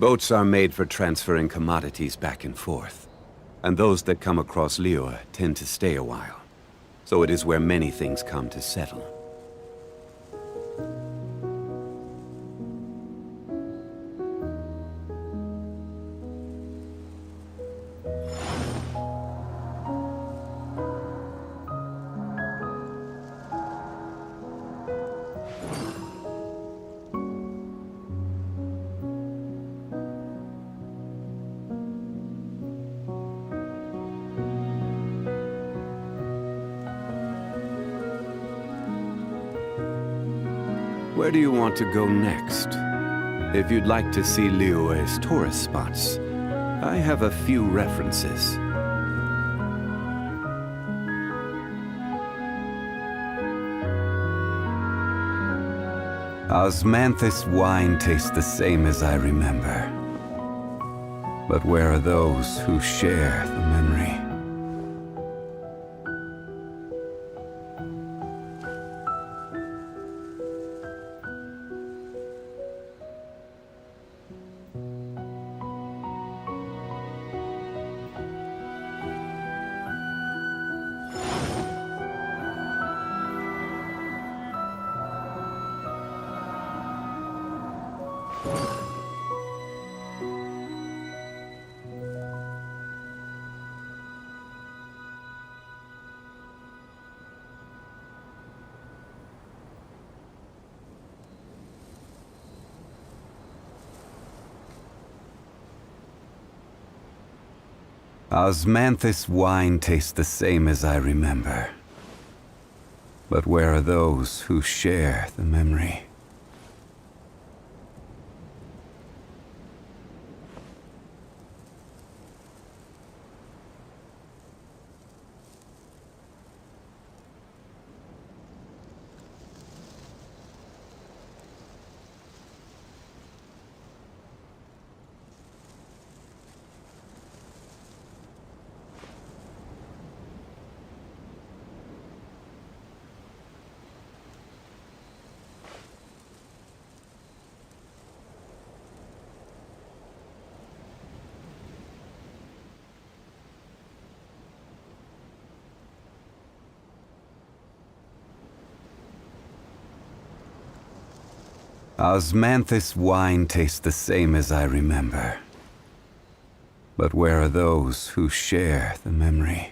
Boats are made for transferring commodities back and forth, and those that come across Liu tend to stay a while. So it is where many things come to settle. Where do you want to go next? If you'd like to see Liyue's tourist spots, I have a few references. Osmanthus wine tastes the same as I remember. But where are those who share the memory? Osmanthus wine tastes the same as I remember. But where are those who share the memory? Osmanthus wine tastes the same as I remember. But where are those who share the memory?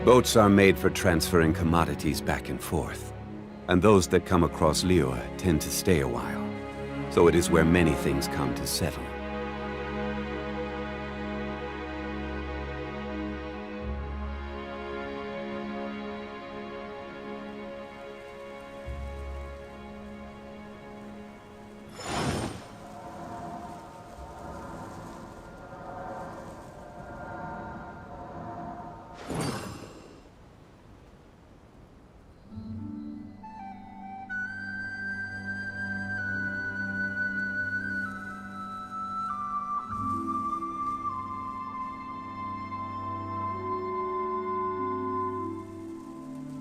Boats are made for transferring commodities back and forth, and those that come across Liu tend to stay a while. So it is where many things come to settle.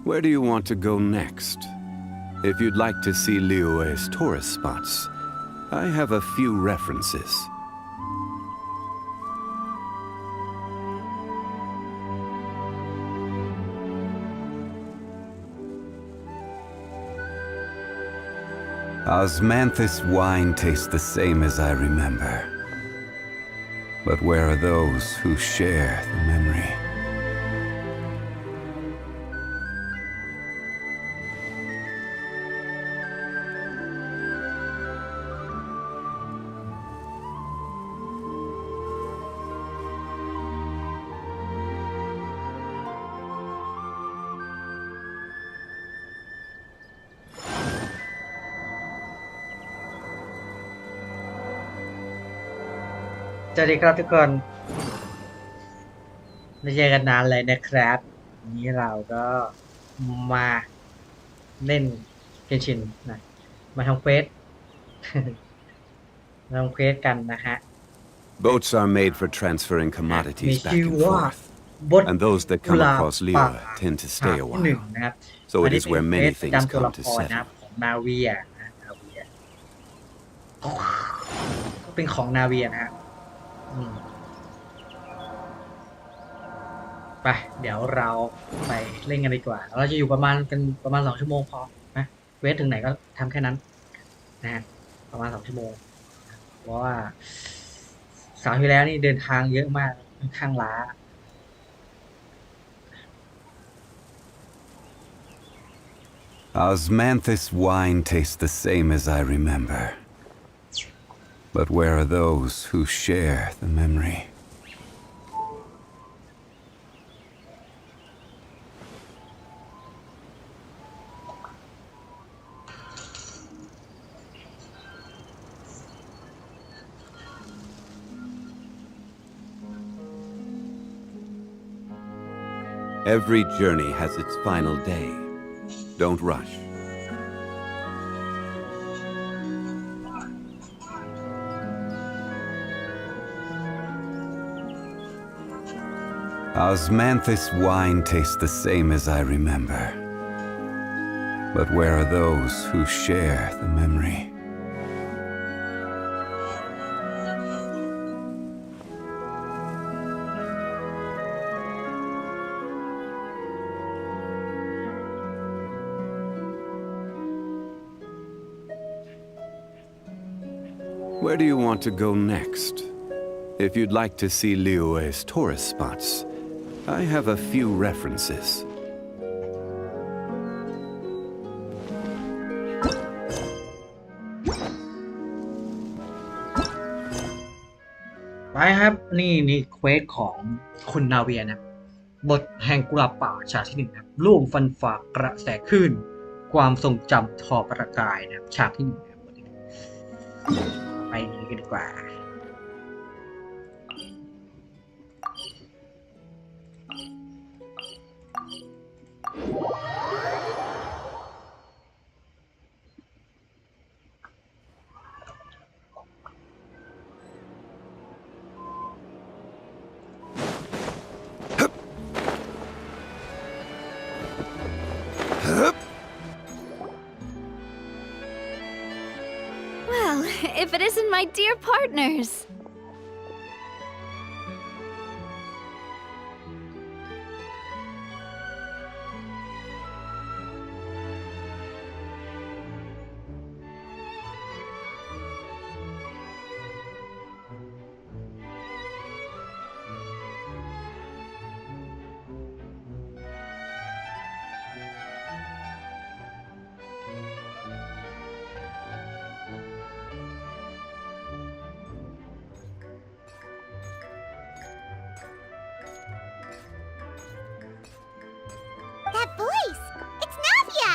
Where do you want to go next? If you'd like to see Liyue's tourist spots, I have a few references. Osmanthus wine tastes the same as I remember. But where are those who share the memory? สวัสดีครับทุกคนไม่เจอกันนานเลยนะครับวันนี้เราก็มาเล่นเกนชินนะมาทำเควส มาทำเควสกันนะฮะ Boats are made for transferring มี commodities back ชื่อ and ว่า forth, บท and those that กุ come หลาบ across ป่า Liyue tend to ฉาก stay a ที่หนึ่ง while. นะครับ So it is where อัน many นี้เป็นเควส things ประจำตัว come ละ to ครนะครับ settle. ของนาเวียนะนาเวียก็เป็นของนาเวียนะฮะไปเดี๋ยวเราไปเล่นกันดีกว่าเราจะอยู่ประมาณ2 ชั่วโมงพอนะเวทถึงไหนก็ทำแค่นั้นนะฮะประมาณ2 ชั่วโมงเพราะว่าสาวที่แล้วนี่เดินทางเยอะมากค่อนข้างล้า Osmanthus wine tastes the same as I remember. But where are those who share the memory? Every journey has its final day. Don't rush. Osmanthus wine tastes the same as I remember. But where are those who share the memory? Where do you want to go next? If you'd like to see Liyue's tourist spots, I have a few references. ไปครับนี่เควสของคุณนาเวียนะบทแห่งกุหลาบป่าฉากที่1ครับร่วมฟันฝ่ากระแสคลื่นความทรงจำทอประกายนะครับฉากที่1ครับไปนี้กันดีกว่า Well, if it isn't my dear partners. That voice! It's Navia!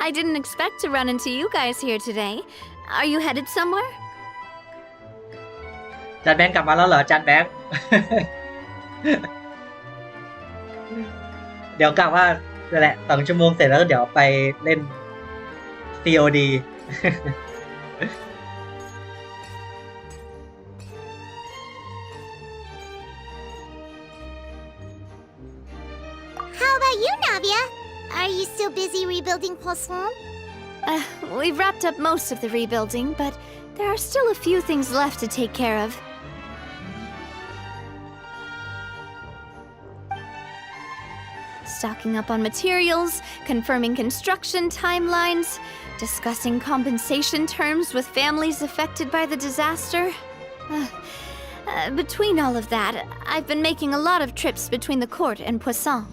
I didn't expect to run into you guys here today. Are you headed somewhere? จานแบงค์กลับมาแล้วเหรอจานแบงค์ เดี๋ยวกลับว่านั่นแหละ2 ชั่วโมงเสร็จแล้วเดี๋ยวไปเล่น COD How about you, Navia? Are you still busy rebuilding Poisson? We've wrapped up most of the rebuilding, but there are still a few things left to take care of. Stocking up on materials, confirming construction timelines, discussing compensation terms with families affected by the disaster. Between all of that, I've been making a lot of trips between the court and Poisson.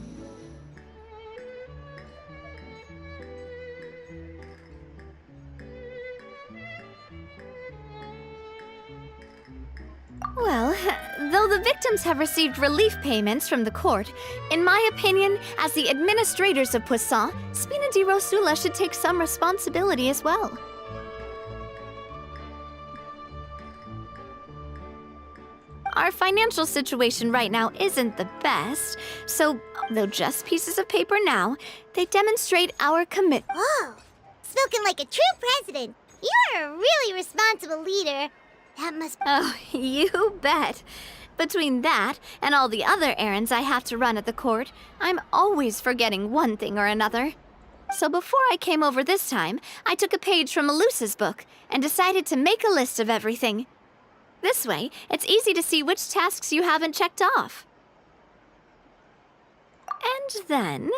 Well, though the victims have received relief payments from the court, in my opinion, as the administrators of Poisson, Spina di Rosula should take some responsibility as well. our financial situation right now isn't the best, so though just pieces of paper now, they demonstrate our commitment. Whoa! Spoken like a true president. You're a really responsible leader. That must be... Oh, you bet. Between that and all the other errands I have to run at the court, I'm always forgetting one thing or another. So before I came over this time, I took a page from Melusa's book and decided to make a list of everything. This way, it's easy to see which tasks you haven't checked off. And then,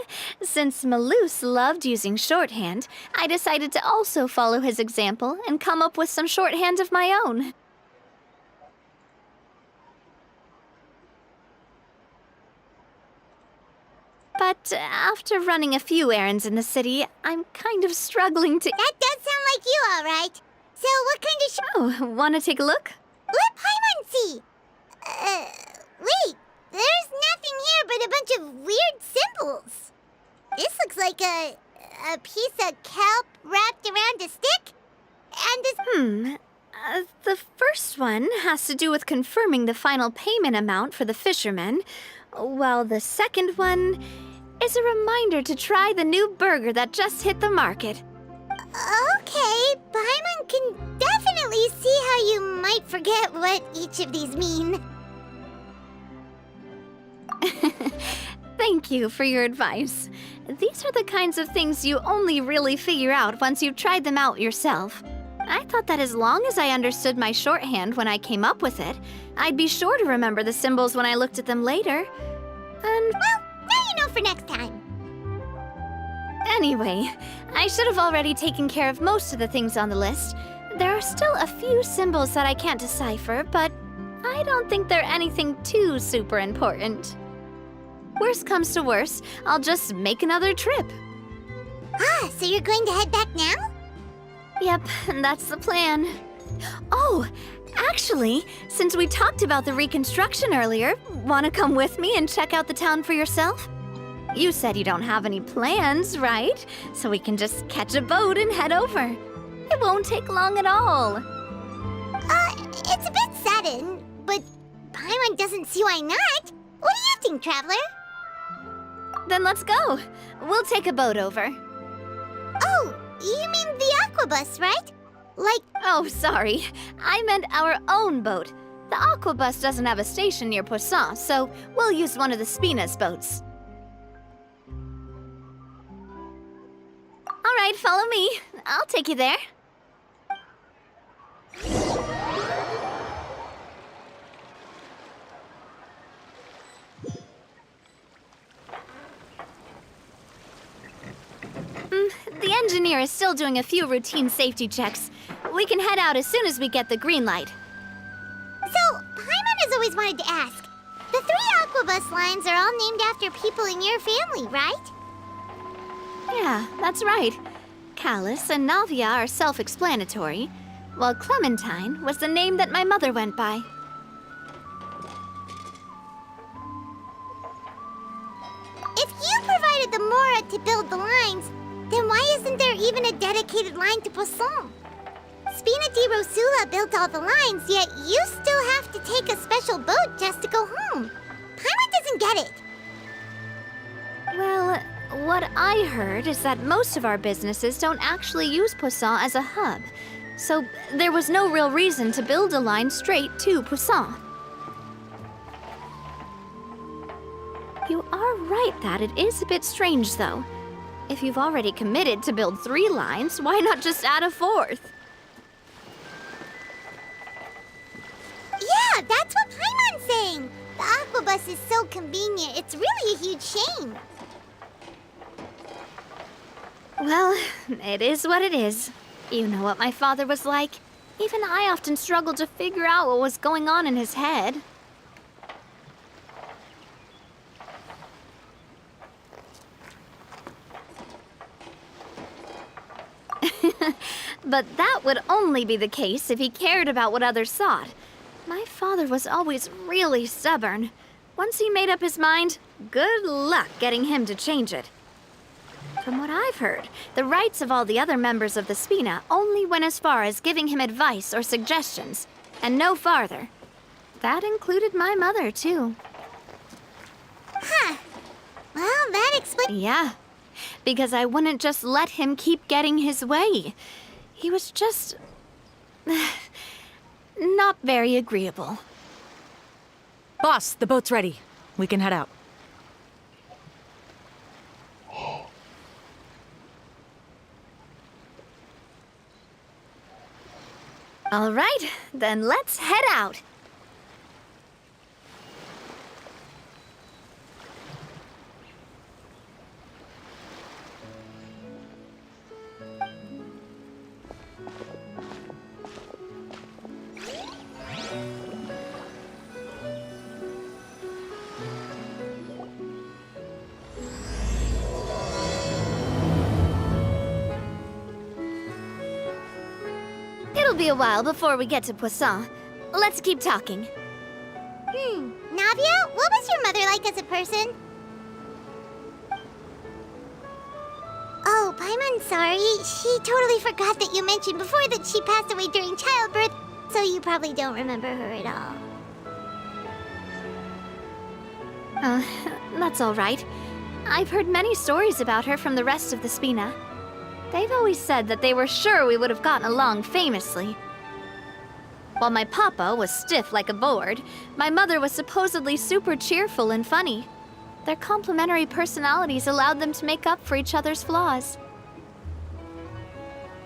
since Melus loved using shorthand, I decided to also follow his example and come up with some shorthand of my own. But after running a few errands in the city, I'm kind of struggling to... That does sound like you, all right. So what kind of Oh, wanna take a look? Let Paimon see! Wait. There's nothing here but a bunch of weird symbols. This looks like a piece of kelp wrapped around a stick. And this... The first one has to do with confirming the final payment amount for the fishermen, while the second one is a reminder to try the new burger that just hit the market. Okay, Paimon can definitely see how you might forget what each of these mean. Thank you for your advice. These are the kinds of things you only really figure out once you've tried them out yourself. I thought that as long as I understood my shorthand when I came up with it, I'd be sure to remember the symbols when I looked at them later. And... Well, now you know for next time. Anyway, I should have already taken care of most of the things on the list. There are still a few symbols that I can't decipher, but I don't think they're anything too super important. Worst comes to worst, I'll just make another trip. Ah, so you're going to head back now? Yep, that's the plan. Oh, actually, since we talked about the reconstruction earlier, want to come with me and check out the town for yourself? You said you don't have any plans, right? So we can just catch a boat and head over. It won't take long at all. It's a bit sudden, but Paimon doesn't see why not. What do you think, Traveler? Then let's go. We'll take a boat over. Oh, you mean the aquabus, right? Like... Oh, sorry. I meant our own boat. The aquabus doesn't have a station near Poisson, so we'll use one of the Spina's boats. All right, follow me. I'll take you there. The engineer is still doing a few routine safety checks. We can head out as soon as we get the green light. So, Paimon has always wanted to ask. The 3 aquabus lines are all named after people in your family, right? Yeah, that's right. Callus and Navia are self-explanatory, while Clementine was the name that my mother went by. If you provided the Mora to build the lines, then why isn't there even a dedicated line to Poisson? Spina di Rosula built all the lines, yet you still have to take a special boat just to go home. Paimon doesn't get it. Well, what I heard is that most of our businesses don't actually use Poisson as a hub, so there was no real reason to build a line straight to Poisson. You are right that it is a bit strange, though. If you've already committed to build 3 lines, why not just add a 4th? Yeah, that's what Paimon's saying. The aquabus is so convenient, it's really a huge shame. Well, it is what it is. You know what my father was like. Even I often struggled to figure out what was going on in his head. But that would only be the case if he cared about what others thought. My father was always really stubborn. Once he made up his mind, good luck getting him to change it. From what I've heard, the rights of all the other members of the Spina only went as far as giving him advice or suggestions, and no farther. That included my mother, too. Huh. Well, that explains. Yeah, because I wouldn't just let him keep getting his way. He was just... not very agreeable. Boss, the boat's ready. We can head out. All right, then let's head out. It'll be a while before we get to Poisson. Let's keep talking. Navia, what was your mother like as a person? Oh, Paimon, sorry. She totally forgot that you mentioned before that she passed away during childbirth, so you probably don't remember her at all. That's all right. I've heard many stories about her from the rest of the Spina. They've always said that they were sure we would have gotten along famously. While my papa was stiff like a board, my mother was supposedly super cheerful and funny. Their complementary personalities allowed them to make up for each other's flaws.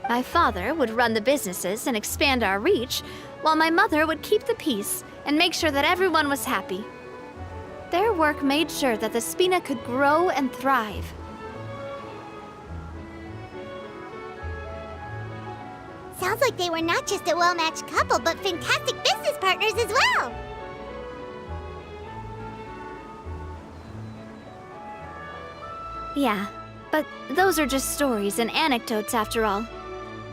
My father would run the businesses and expand our reach, while my mother would keep the peace and make sure that everyone was happy. Their work made sure that the Spina could grow and thrive. Sounds like they were not just a well-matched couple, but fantastic business partners as well. Yeah, but those are just stories and anecdotes after all.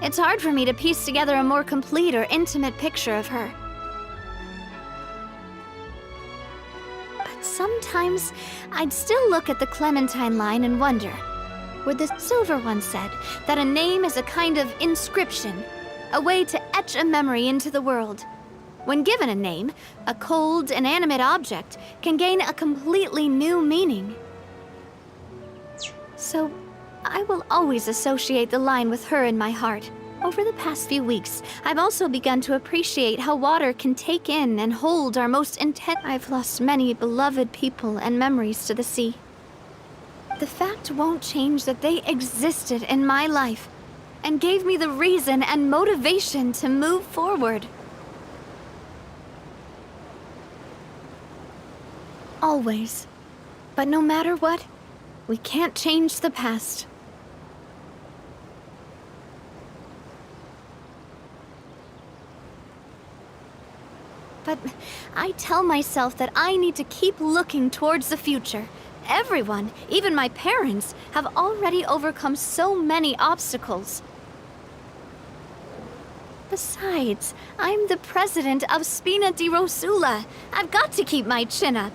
It's hard for me to piece together a more complete or intimate picture of her. But sometimes, I'd still look at the Clementine line and wonder, where the Silver One said that a name is a kind of inscription, a way to etch a memory into the world. When given a name, a cold, inanimate object can gain a completely new meaning. So, I will always associate the line with her in my heart. Over the past few weeks, I've also begun to appreciate how water can take in and hold our most intense. I've lost many beloved people and memories to the sea. The fact won't change that they existed in my life and gave me the reason and motivation to move forward. Always. But no matter what, we can't change the past. But I tell myself that I need to keep looking towards the future. Everyone, even my parents, have already overcome so many obstacles. Besides, I'm the president of Spina di Rosula. I've got to keep my chin up.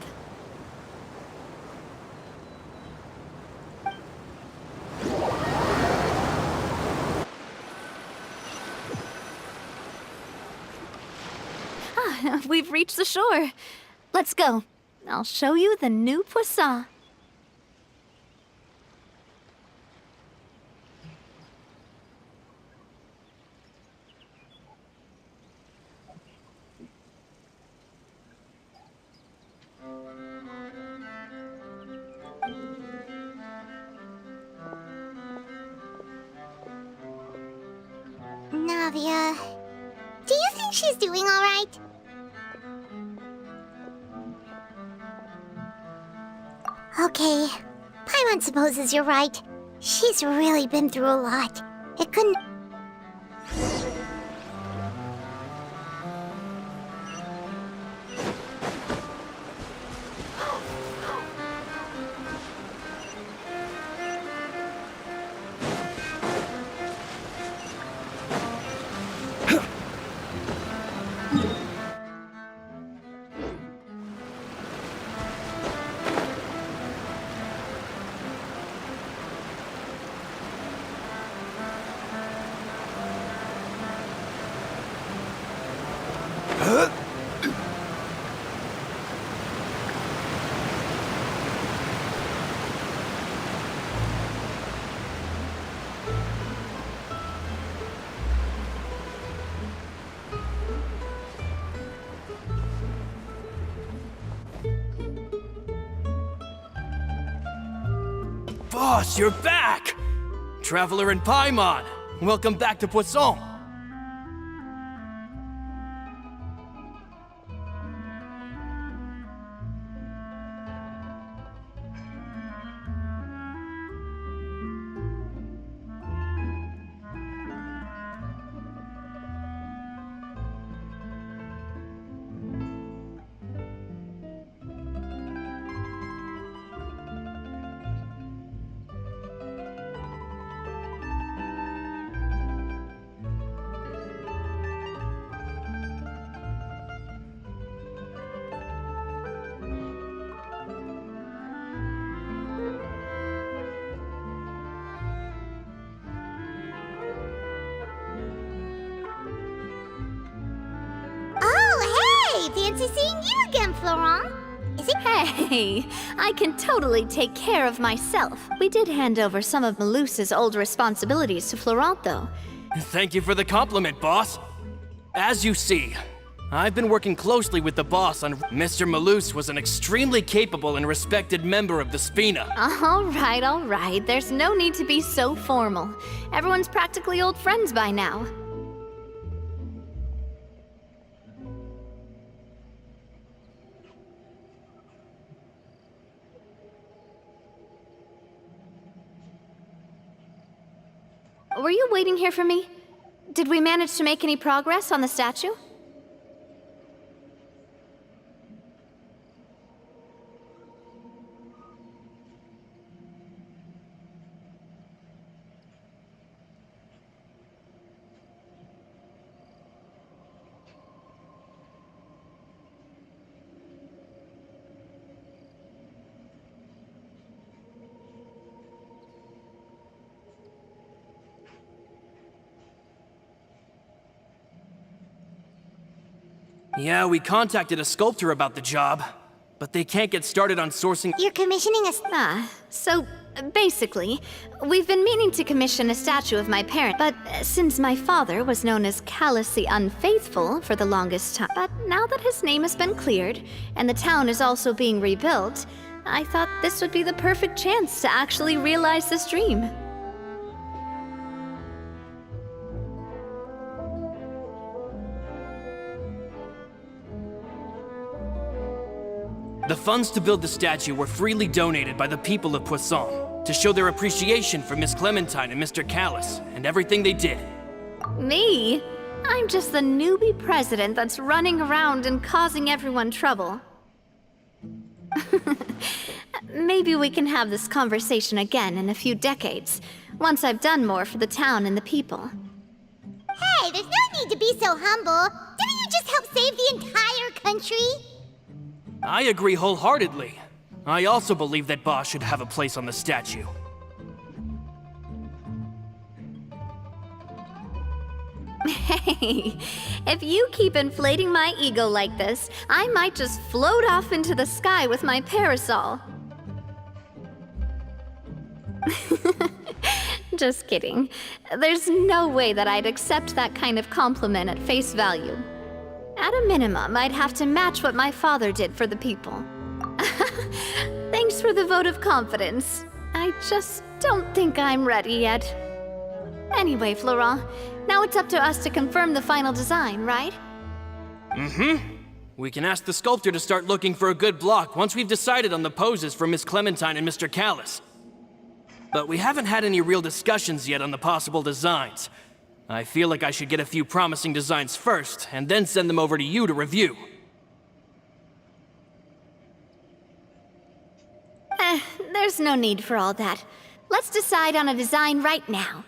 We've reached the shore. Let's go. I'll show you the new Poisson. Navia, do you think she's doing all right? Okay, Paimon supposes you're right. She's really been through a lot. It couldn't... Boss, you're back! Traveler in Paimon, welcome back to Poisson. Fancy seeing you again, Florent. Is it? Hey, I can totally take care of myself. We did hand over some of Malouse's old responsibilities to Florent, though. Thank you for the compliment, boss. As you see, I've been working closely with the boss on... Mr. Malouse was an extremely capable and respected member of the Spina. All right. There's no need to be so formal. Everyone's practically old friends by now. Were you waiting here for me? Did we manage to make any progress on the statue? Yeah, we contacted a sculptor about the job, but they can't get started on sourcing... You're commissioning a... So basically, we've been meaning to commission a statue of my parent, but since my father was known as callously unfaithful for the longest time, but now that his name has been cleared, and the town is also being rebuilt, I thought this would be the perfect chance to actually realize this dream. The funds to build the statue were freely donated by the people of Poisson to show their appreciation for Miss Clementine and Mr. Callis and everything they did. Me? I'm just the newbie president that's running around and causing everyone trouble. Maybe we can have this conversation again in a few decades, once I've done more for the town and the people. Hey, there's no need to be so humble. Didn't you just help save the entire country? I agree wholeheartedly. I also believe that Boss should have a place on the statue. Hey, if you keep inflating my ego like this, I might just float off into the sky with my parasol. Just kidding. There's no way that I'd accept that kind of compliment at face value. At a minimum, I'd have to match what my father did for the people. Thanks for the vote of confidence. I just don't think I'm ready yet. Anyway, Florent, now it's up to us to confirm the final design, right? We can ask the sculptor to start looking for a good block once we've decided on the poses for Miss Clementine and Mr. Callis. But we haven't had any real discussions yet on the possible designs. I feel like I should get a few promising designs first, and then send them over to you to review. There's no need for all that. Let's decide on a design right now.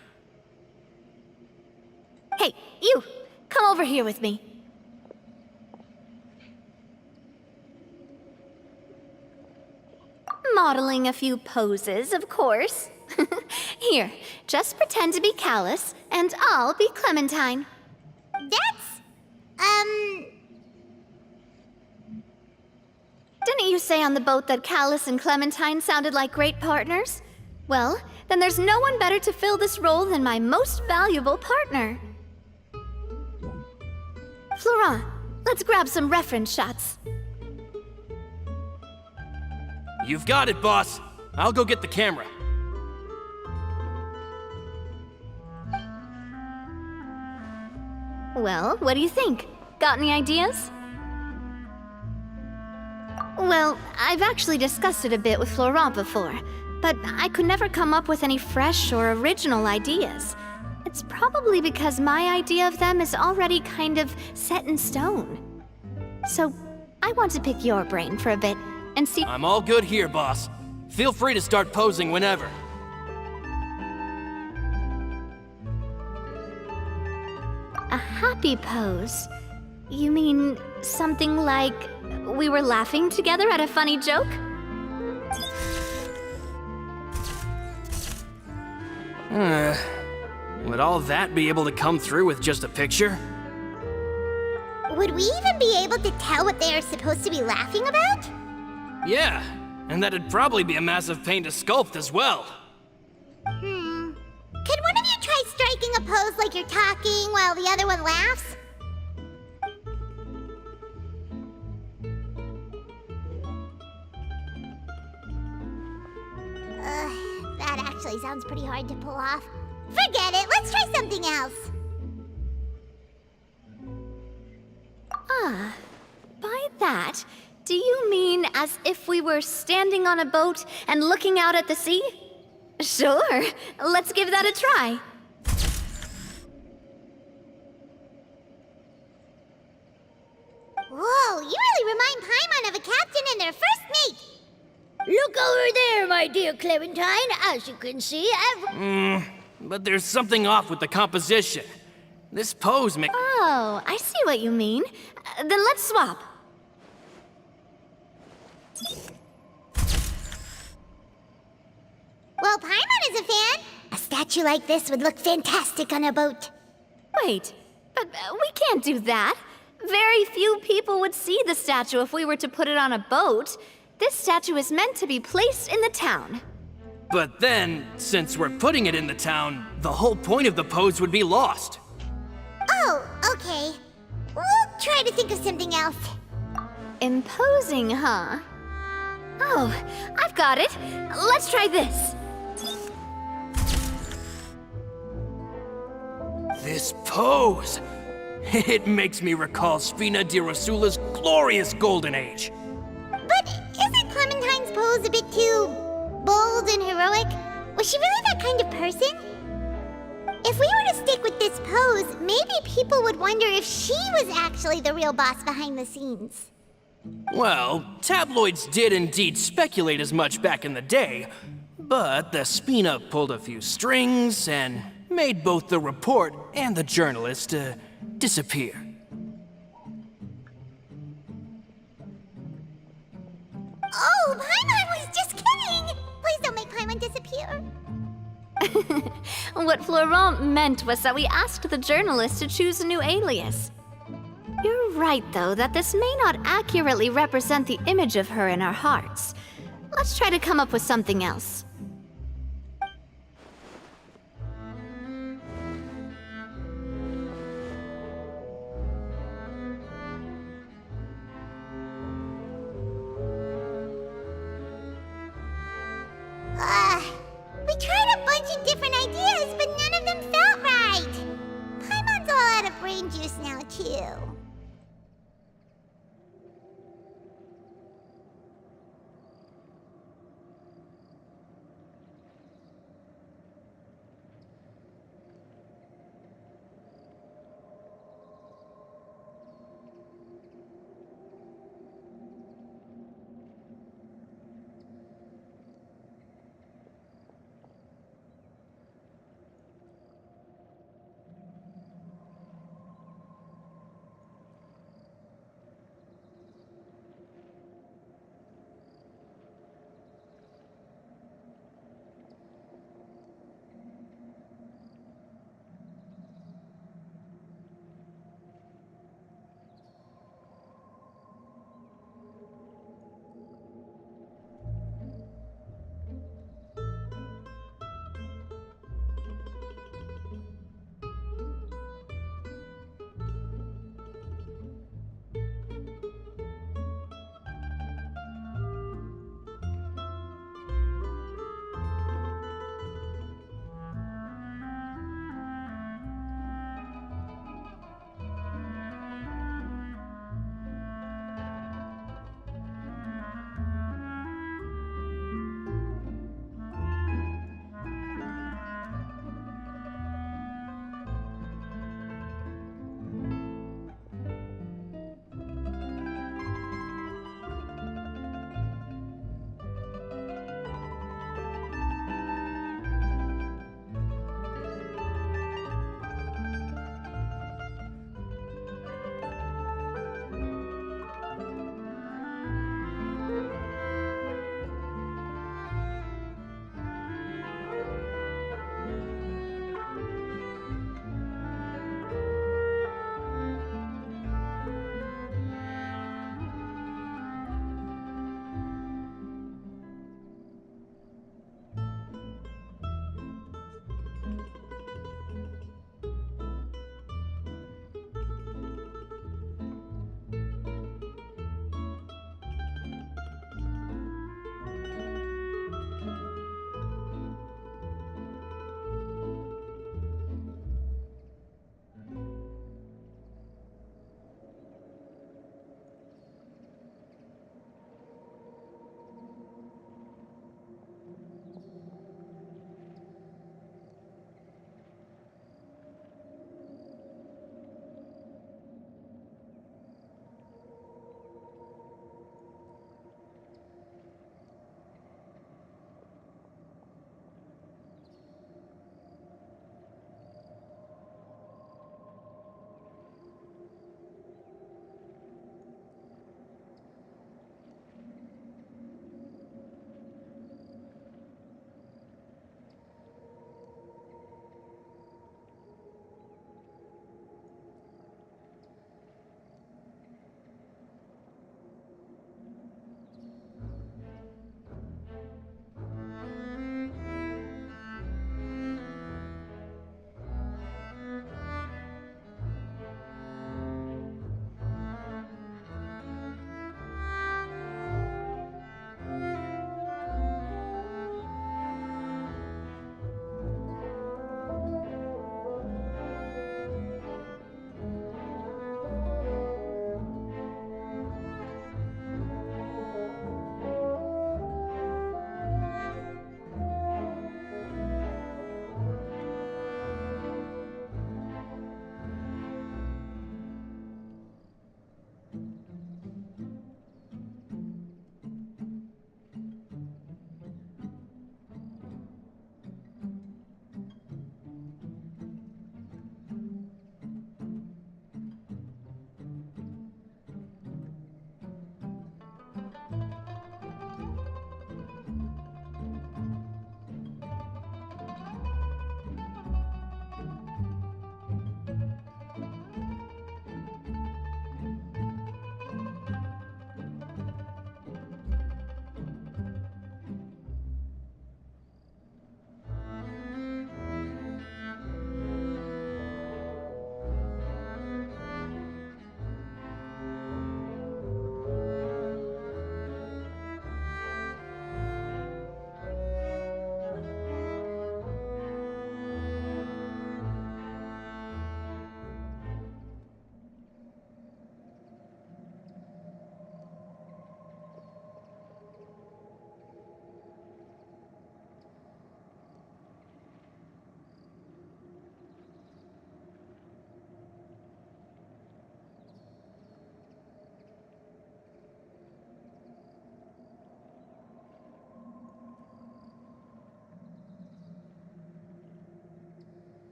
Hey, you! Come over here with me. Modeling a few poses, of course. Here, just pretend to be Callis, and I'll be Clementine. That's... Didn't you say on the boat that Callis and Clementine sounded like great partners? Well, then there's no one better to fill this role than my most valuable partner. Florent, let's grab some reference shots. You've got it, boss. I'll go get the camera. Well, what do you think? Got any ideas? Well, I've actually discussed it a bit with Florent before, but I could never come up with any fresh or original ideas. It's probably because my idea of them is already kind of set in stone. So, I want to pick your brain for a bit and see— I'm all good here, boss. Feel free to start posing whenever. A happy pose? You mean something like we were laughing together at a funny joke? Would all that be able to come through with just a picture? Would we even be able to tell what they are supposed to be laughing about? Yeah, and that'd probably be a massive pain to sculpt as well. Could one of you try striking a pose like you're talking while the other one laughs? That actually sounds pretty hard to pull off. Forget it, let's try something else. Ah, by that, do you mean as if we were standing on a boat and looking out at the sea? Sure, let's give that a try. Whoa, you really remind Paimon of a captain and their first mate. Look over there, my dear Clementine. As you can see, But there's something off with the composition. This pose makes— Oh, I see what you mean. Then let's swap. Well, Paimon is a fan. A statue like this would look fantastic on a boat. Wait, but we can't do that. Very few people would see the statue if we were to put it on a boat. This statue is meant to be placed in the town. But then, since we're putting it in the town, the whole point of the pose would be lost. Oh, okay. We'll try to think of something else. Imposing, huh? Oh, I've got it. Let's try this. This pose! It makes me recall Spina di Rosula's glorious golden age. But isn't Clementine's pose a bit too bold and heroic? Was she really that kind of person? If we were to stick with this pose, maybe people would wonder if she was actually the real boss behind the scenes. Well, tabloids did indeed speculate as much back in the day, but the Spina pulled a few strings and made both the report and the journalist disappear. Oh, Paimon was just kidding! Please don't make Paimon disappear. What Florent meant was that we asked the journalist to choose a new alias. You're right, though, that this may not accurately represent the image of her in our hearts. Let's try to come up with something else. We tried a bunch of different ideas, but none of them felt right. Paimon's all out of brain juice now, too.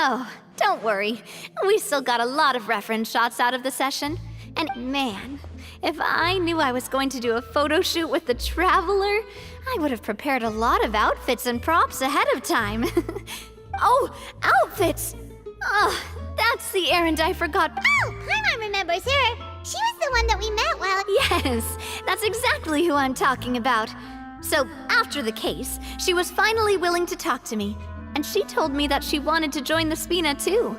Oh, don't worry. We still got a lot of reference shots out of the session. And man, if I knew I was going to do a photo shoot with the Traveler, I would have prepared a lot of outfits and props ahead of time. Oh, outfits! Oh, that's the errand I forgot. Oh, Paimon remembers her. She was the one that we met while... Yes, that's exactly who I'm talking about. So, after the case, she was finally willing to talk to me. And she told me that she wanted to join the Spina too.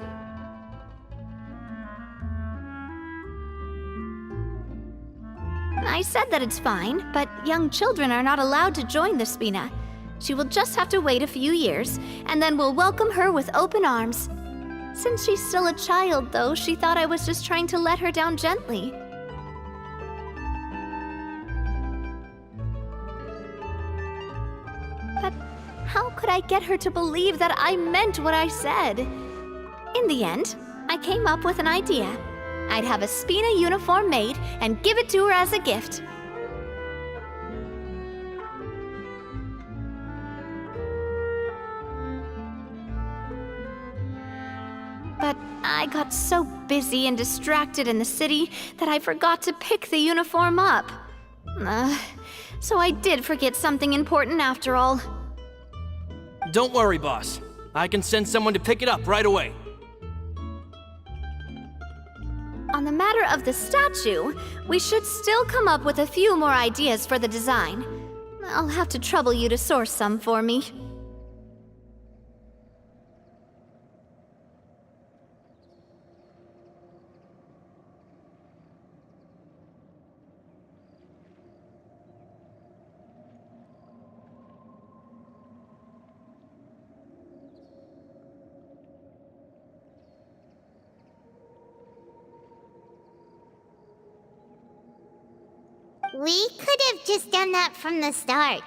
I said that it's fine, but young children are not allowed to join the Spina. She will just have to wait a few years, and then we'll welcome her with open arms. Since she's still a child, though, she thought I was just trying to let her down gently. But how could I get her to believe that I meant what I said? In the end, I came up with an idea. I'd have a Spina uniform made and give it to her as a gift. But I got so busy and distracted in the city that I forgot to pick the uniform up. So I did forget something important after all. Don't worry, boss. I can send someone to pick it up right away. On the matter of the statue, we should still come up with a few more ideas for the design. I'll have to trouble you to source some for me. We could have just done that from the start.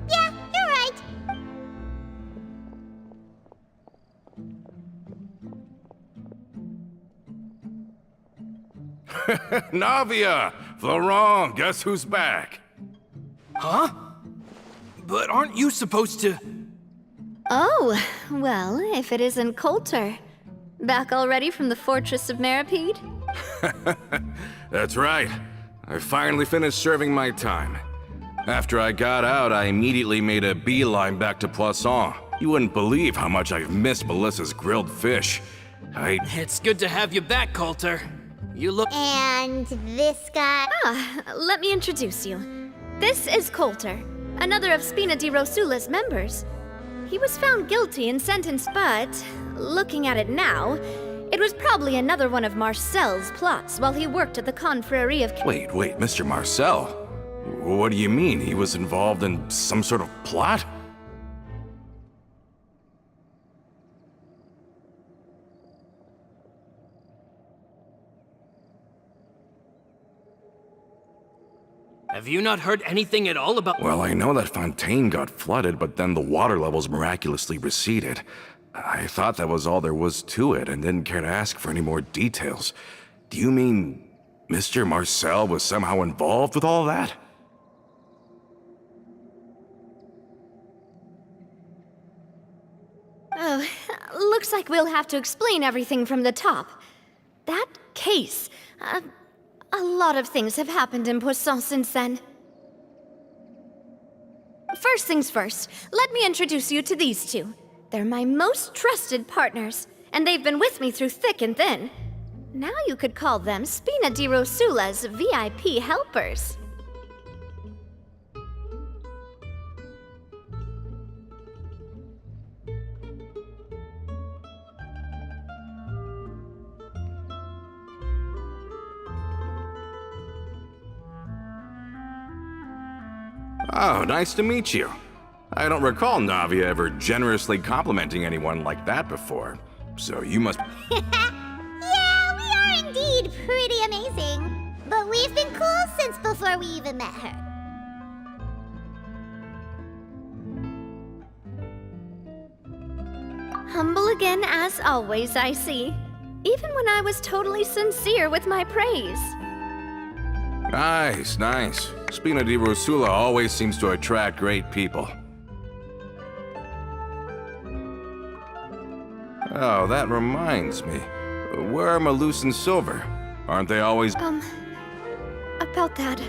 Yeah, you're right. Navia! Florent, guess who's back? Huh? But aren't you supposed to... Oh, well, if it isn't Coulter. Back already from the Fortress of Meripede? That's right. I finally finished serving my time. After I got out, I immediately made a beeline back to Poisson. You wouldn't believe how much I've missed Melissa's grilled fish. It's good to have you back, Coulter. You look... And this guy... Let me introduce you. This is Coulter, another of Spina di Rosula's members. He was found guilty and sentenced, but, looking at it now, it was probably another one of Marcel's plots while he worked at the Confrérie of... Wait, Mr. Marcel? What do you mean? He was involved in some sort of plot? Have you not heard anything at all about... Well, I know that Fontaine got flooded, but then the water levels miraculously receded. I thought that was all there was to it and didn't care to ask for any more details. Do you mean Mr. Marcel was somehow involved with all that? Oh, looks like we'll have to explain everything from the top. That case... a lot of things have happened in Poisson since then. First things first, let me introduce you to these two. They're my most trusted partners, and they've been with me through thick and thin. Now you could call them Spina di Rosula's VIP helpers. Oh, nice to meet you. I don't recall Navia ever generously complimenting anyone like that before, so you must... Yeah, we are indeed pretty amazing. But we've been cool since before we even met her. Humble again as always, I see. Even when I was totally sincere with my praise. Nice, nice. Spina di Rosula always seems to attract great people. Oh, that reminds me. Where are Malus and Silver? Aren't they always... About that.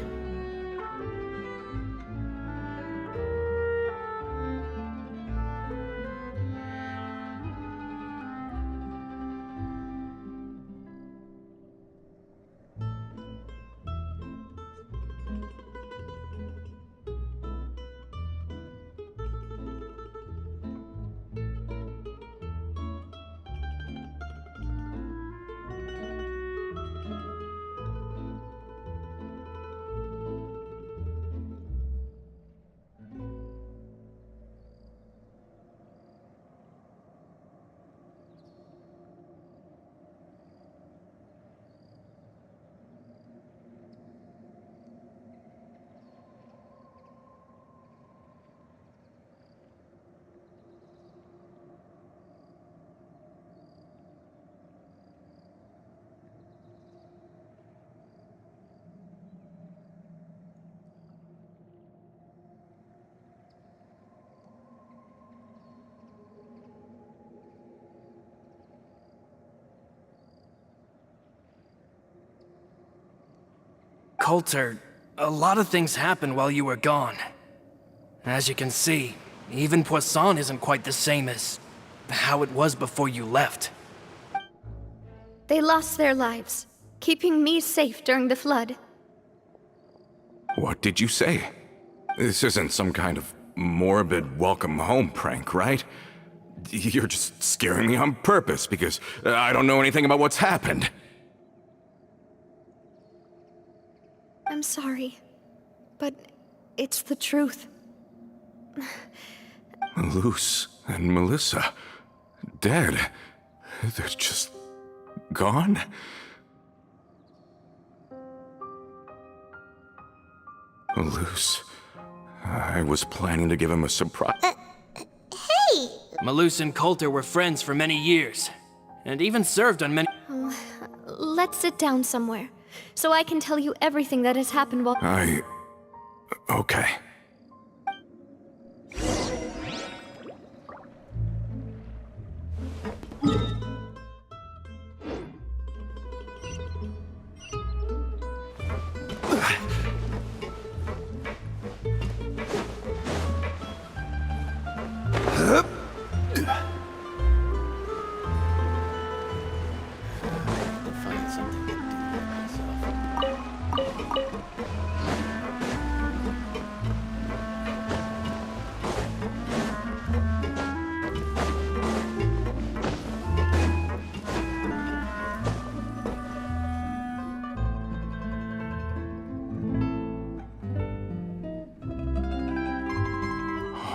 Coulter, a lot of things happened while you were gone. As you can see, even Poisson isn't quite the same as how it was before you left. They lost their lives, keeping me safe during the flood. What did you say? This isn't some kind of morbid welcome home prank, right? You're just scaring me on purpose because I don't know anything about what's happened. I'm sorry, but it's the truth. Luce and Melissa, dead. They're just gone? Luce, I was planning to give him a surprise. Hey! Malus and Coulter were friends for many years, and even served on many... Let's sit down somewhere, so I can tell you everything that has happened while... Okay.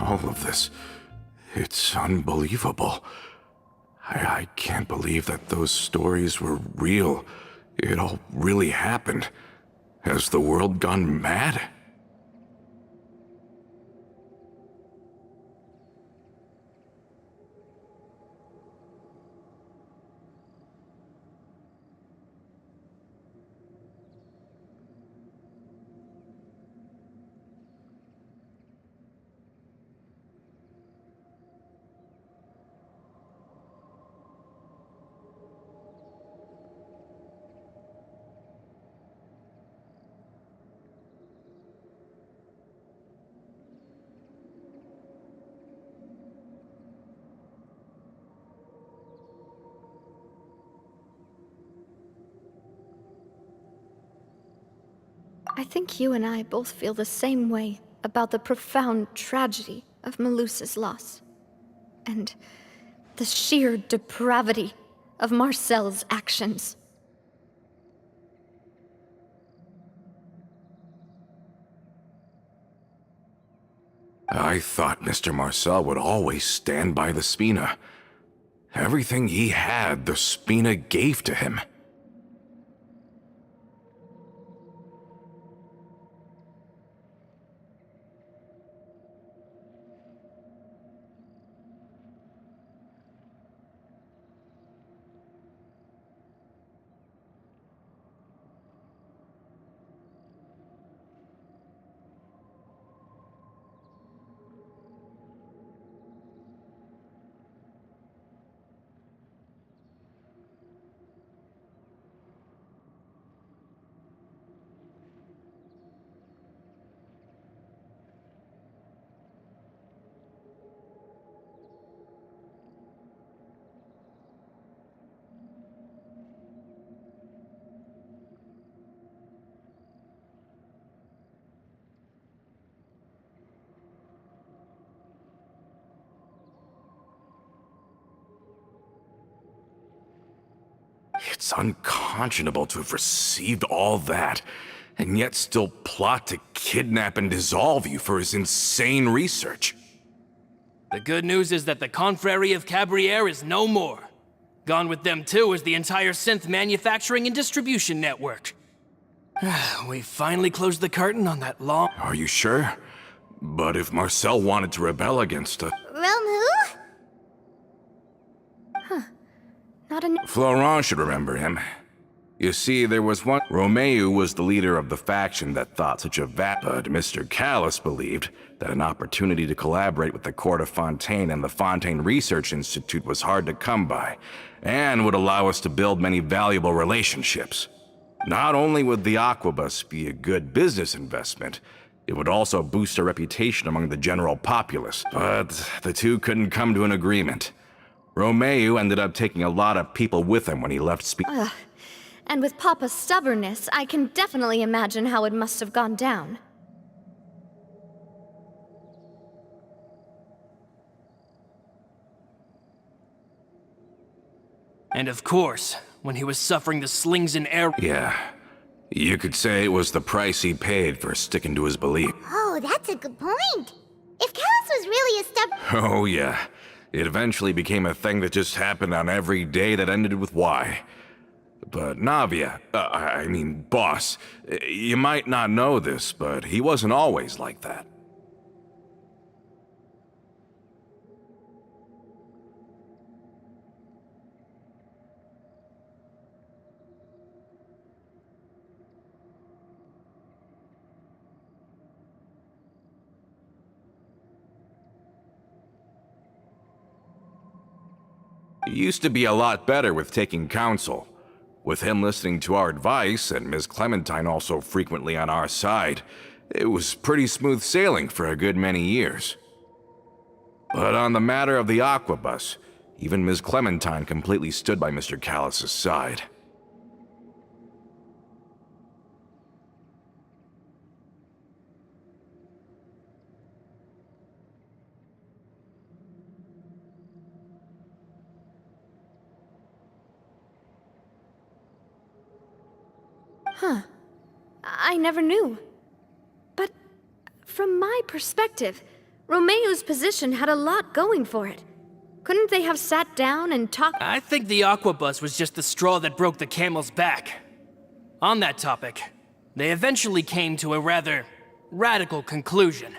All of this, it's unbelievable. I can't believe that those stories were real. It all really happened. Has the world gone mad? I think you and I both feel the same way about the profound tragedy of Melusa's loss. And the sheer depravity of Marcel's actions. I thought Mr. Marcel would always stand by the Spina. Everything he had, the Spina gave to him. It's unconscionable to have received all that, and yet still plot to kidnap and dissolve you for his insane research. The good news is that the Confrérie of Cabriere is no more. Gone with them too is the entire synth manufacturing and distribution network. We finally closed the curtain on that long... Are you sure? But if Marcel wanted to rebel against us... Realm who? Not a... Florent should remember him. You see, there was one... Romeo was the leader of the faction that thought such a but Mr. Callis believed that an opportunity to collaborate with the court of Fontaine and the Fontaine Research Institute was hard to come by, and would allow us to build many valuable relationships. Not only would the Aquabus be a good business investment, it would also boost our reputation among the general populace. But the two couldn't come to an agreement. Romeo ended up taking a lot of people with him when he left And with Papa's stubbornness, I can definitely imagine how it must have gone down. And of course, when he was suffering the slings and arrows... Yeah. You could say it was the price he paid for sticking to his belief. Oh, that's a good point. If Callis was really a stubborn... Oh, yeah. It eventually became a thing that just happened on every day that ended with Y. But Navia, boss, you might not know this, but he wasn't always like that. He used to be a lot better with taking counsel. With him listening to our advice, and Ms. Clementine also frequently on our side, it was pretty smooth sailing for a good many years. But on the matter of the Aquabus, even Ms. Clementine completely stood by Mr. Callis's side. Huh. I never knew. But from my perspective, Romeo's position had a lot going for it. Couldn't they have sat down and talked? I think the Aquabus was just the straw that broke the camel's back. On that topic, they eventually came to a rather radical conclusion.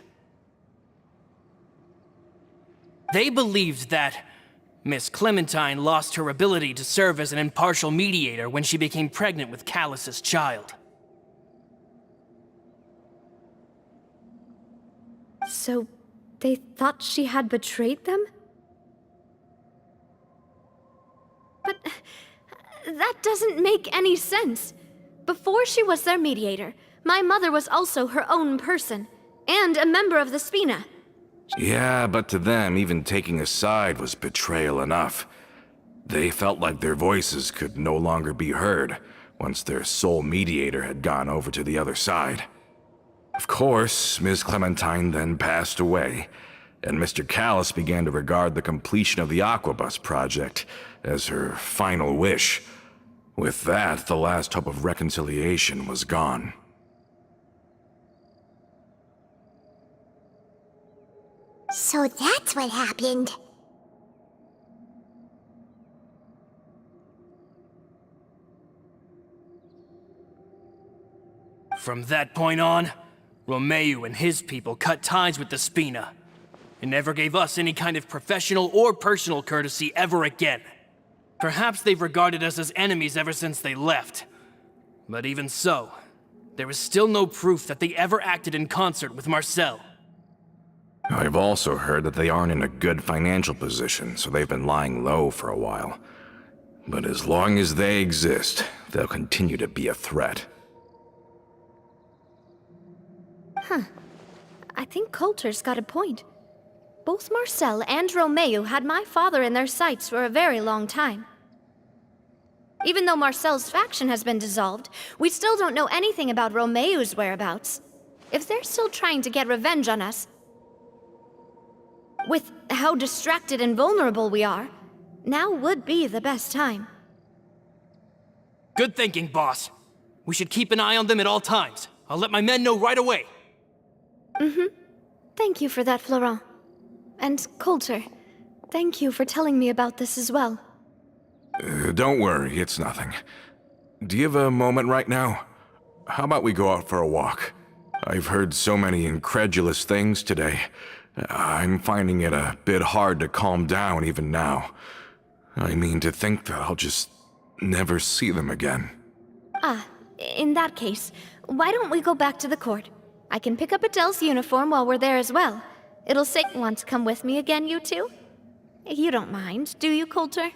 They believed that Miss Clementine lost her ability to serve as an impartial mediator when she became pregnant with Callis's child. So, they thought she had betrayed them? But that doesn't make any sense. Before she was their mediator, my mother was also her own person, and a member of the Spina. Yeah, but to them, even taking a side was betrayal enough. They felt like their voices could no longer be heard, once their sole mediator had gone over to the other side. Of course, Ms. Clementine then passed away, and Mr. Callis began to regard the completion of the Aquabus project as her final wish. With that, the last hope of reconciliation was gone. So that's what happened. From that point on, Romeu and his people cut ties with the Spina, and never gave us any kind of professional or personal courtesy ever again. Perhaps they've regarded us as enemies ever since they left. But even so, there is still no proof that they ever acted in concert with Marcel. I've also heard that they aren't in a good financial position, so they've been lying low for a while. But as long as they exist, they'll continue to be a threat. I think Coulter's got a point. Both Marcel and Romeu had my father in their sights for a very long time. Even though Marcel's faction has been dissolved, we still don't know anything about Romeu's whereabouts. If they're still trying to get revenge on us, with how distracted and vulnerable we are, now would be the best time. Good thinking, boss. We should keep an eye on them at all times. I'll let my men know right away. Thank you for that, Florent. And Coulter, thank you for telling me about this as well. Don't worry, it's nothing. Do you have a moment right now? How about we go out for a walk? I've heard so many incredulous things today. I'm finding it a bit hard to calm down even now. I mean, to think that I'll just never see them again. In that case, why don't we go back to the court? I can pick up Adele's uniform while we're there as well. It'll say want to come with me again, you two? You don't mind, do you, Coulter?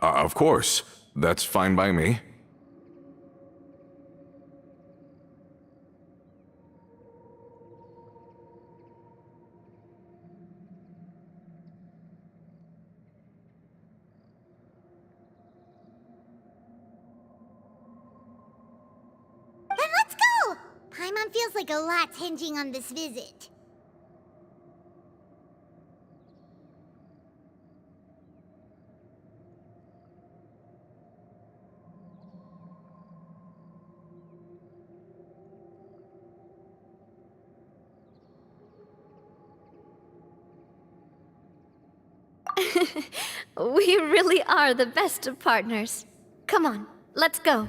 Of course. That's fine by me. Then let's go! Paimon feels like a lot's hinging on this visit. We really are the best of partners. Come on, let's go.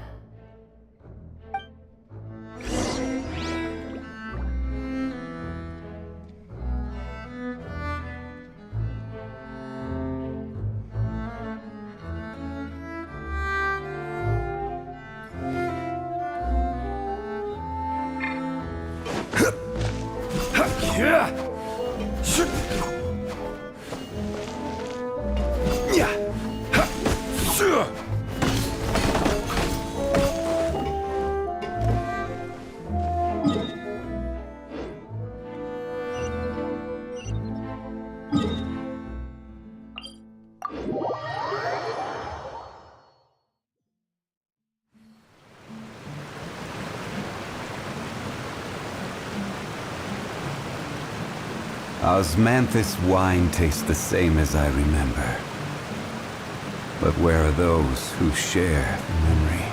Osmanthus wine tastes the same as I remember. But where are those who share the memory?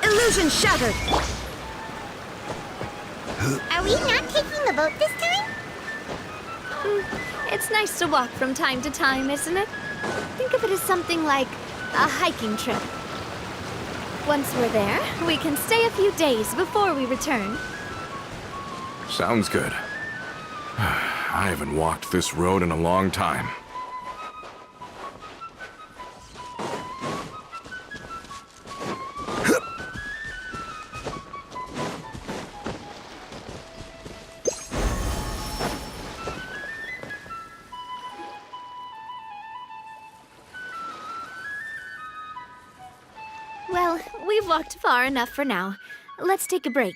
Illusion shattered! Are we not taking the boat this time? It's nice to walk from time to time, isn't it? Think of it as something like a hiking trip. Once we're there, we can stay a few days before we return. Sounds good. I haven't walked this road in a long time. Well, we've walked far enough for now. Let's take a break.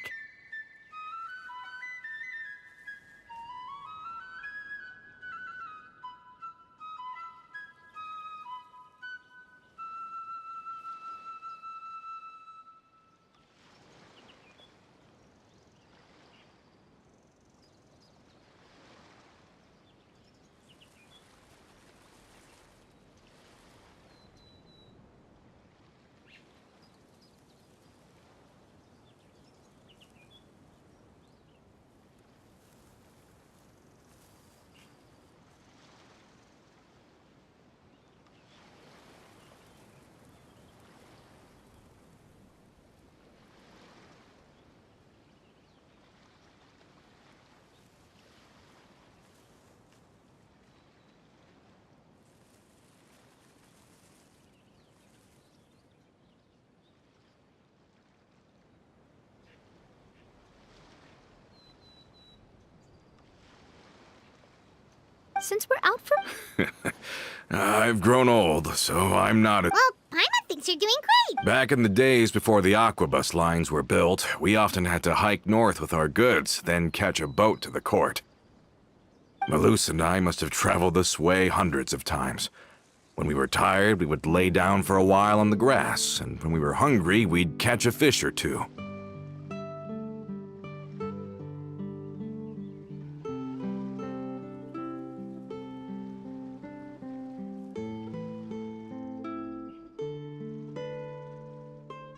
Since we're out from... I've grown old, so I'm not a... Well, Paimon thinks you're doing great. Back in the days before the aquabus lines were built, we often had to hike north with our goods, then catch a boat to the court. Malus and I must have traveled this way hundreds of times. When we were tired, we would lay down for a while on the grass, and when we were hungry, we'd catch a fish or two.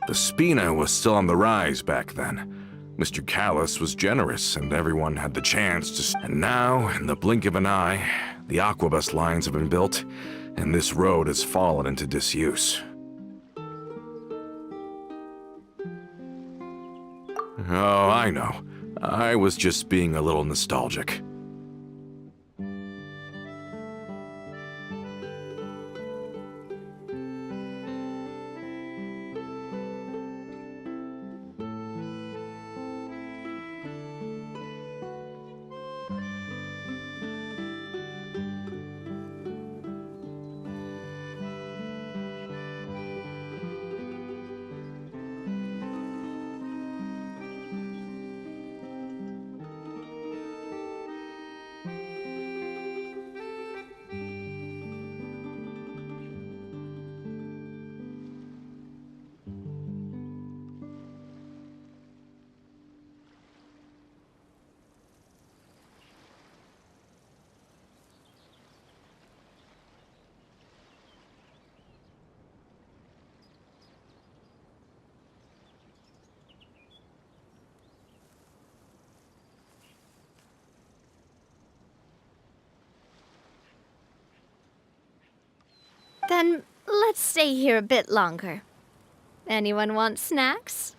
The Spina was still on the rise back then. Mr. Callis was generous, and everyone had the chance to... And now, in the blink of an eye, the aquabus lines have been built, and this road has fallen into disuse. Oh, I know. I was just being a little nostalgic. Then let's stay here a bit longer. Anyone want snacks?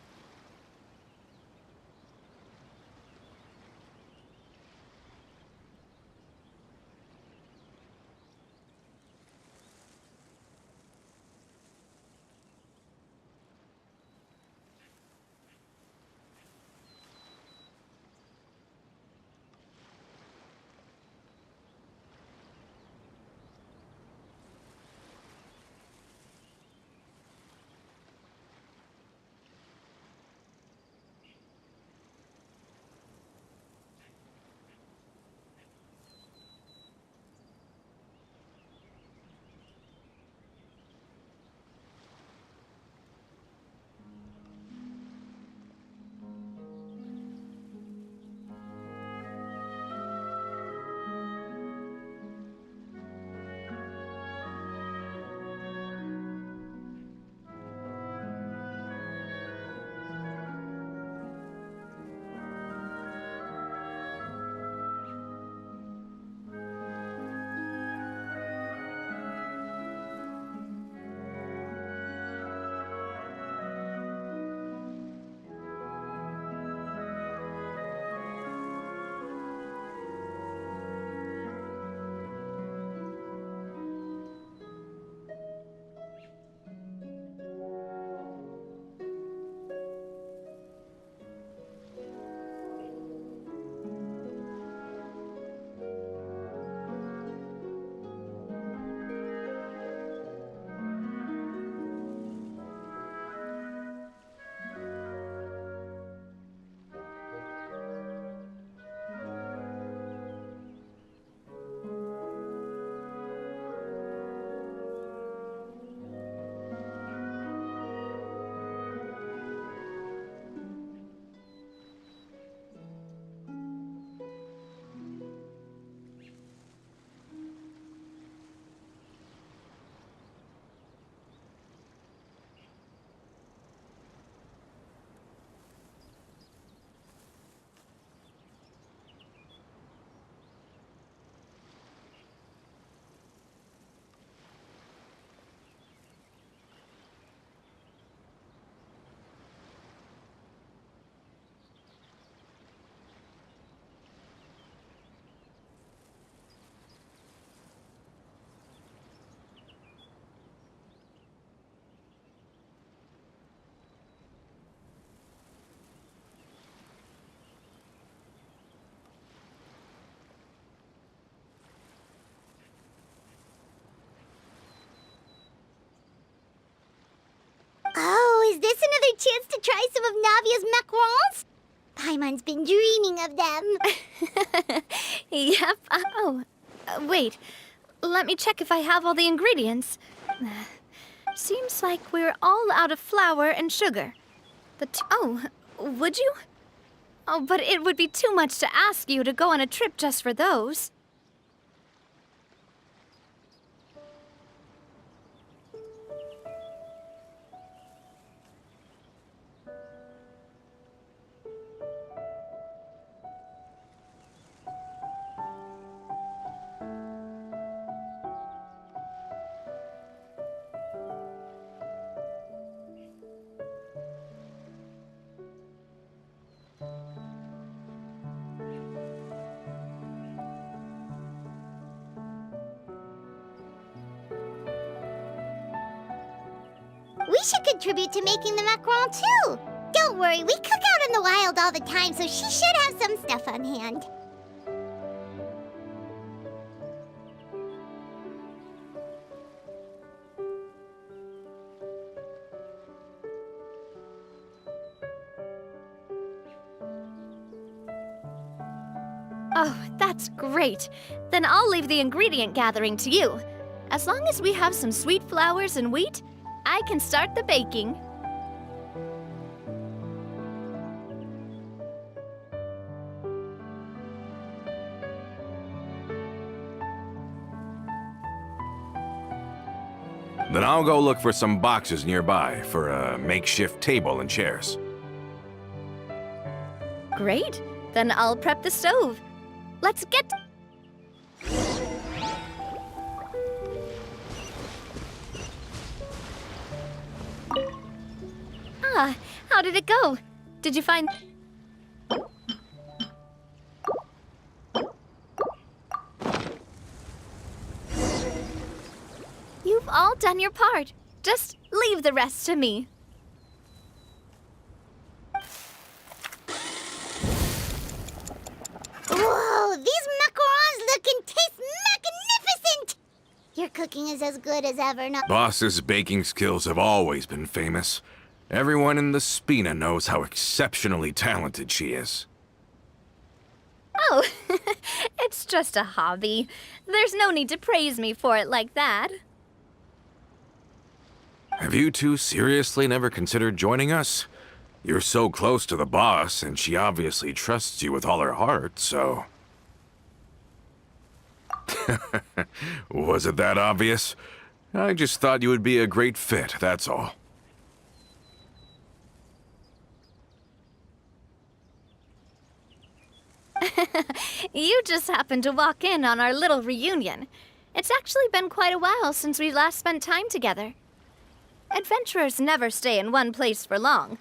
try some of Navia's macarons? Paimon's been dreaming of them. Yep. Oh, wait. Let me check if I have all the ingredients. Seems like we're all out of flour and sugar. Oh, would you? Oh, but it would be too much to ask you to go on a trip just for those. We should contribute to making the macaron too. Don't worry, we cook out in the wild all the time, so she should have some stuff on hand. Oh, that's great. Then I'll leave the ingredient gathering to you. As long as we have some sweet flours and wheat, I can start the baking. Then I'll go look for some boxes nearby for a makeshift table and chairs. Great. Then I'll prep the stove. Let's get... Ah, how did it go? Did you find... You've all done your part. Just leave the rest to me. Whoa, these macarons look and taste magnificent! Your cooking is as good as ever, no— Boss's baking skills have always been famous. Everyone in the Spina knows how exceptionally talented she is. Oh, it's just a hobby. There's no need to praise me for it like that. Have you two seriously never considered joining us? You're so close to the boss, and she obviously trusts you with all her heart, so... Was it that obvious? I just thought you would be a great fit, that's all. You just happened to walk in on our little reunion. It's actually been quite a while since we last spent time together. Adventurers never stay in one place for long.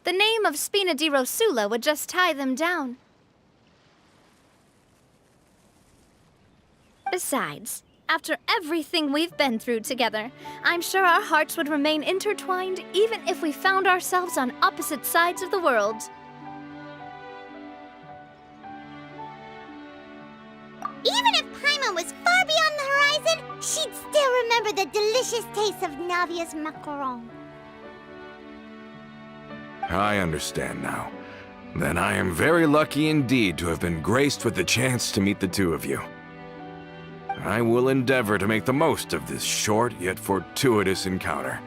The name of Spina di Rosula would just tie them down. Besides, after everything we've been through together, I'm sure our hearts would remain intertwined even if we found ourselves on opposite sides of the world. Even if Paimon was far beyond the horizon, she'd still remember the delicious taste of Navia's macaron. I understand now. Then I am very lucky indeed to have been graced with the chance to meet the two of you. I will endeavor to make the most of this short yet fortuitous encounter,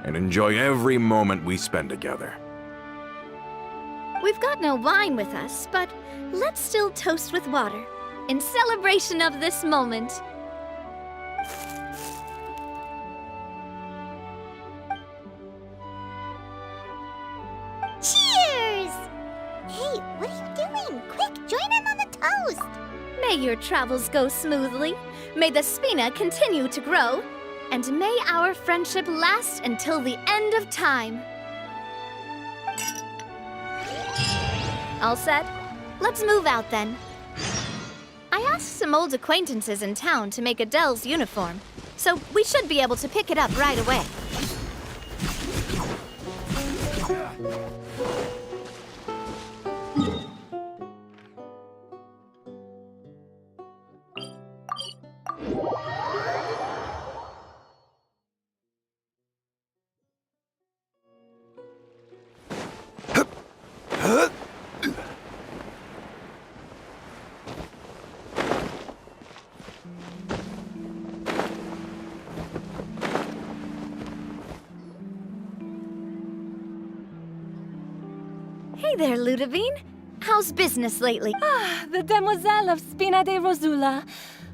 and enjoy every moment we spend together. We've got no wine with us, but let's still toast with water, in celebration of this moment. Cheers! Hey, what are you doing? Quick, join in on the toast! May your travels go smoothly, may the Spina continue to grow, and may our friendship last until the end of time. All set? Let's move out then. I asked some old acquaintances in town to make Adele's uniform, so we should be able to pick it up right away. Hey there, Ludovine. How's business lately? The demoiselle of Spina de Rosula.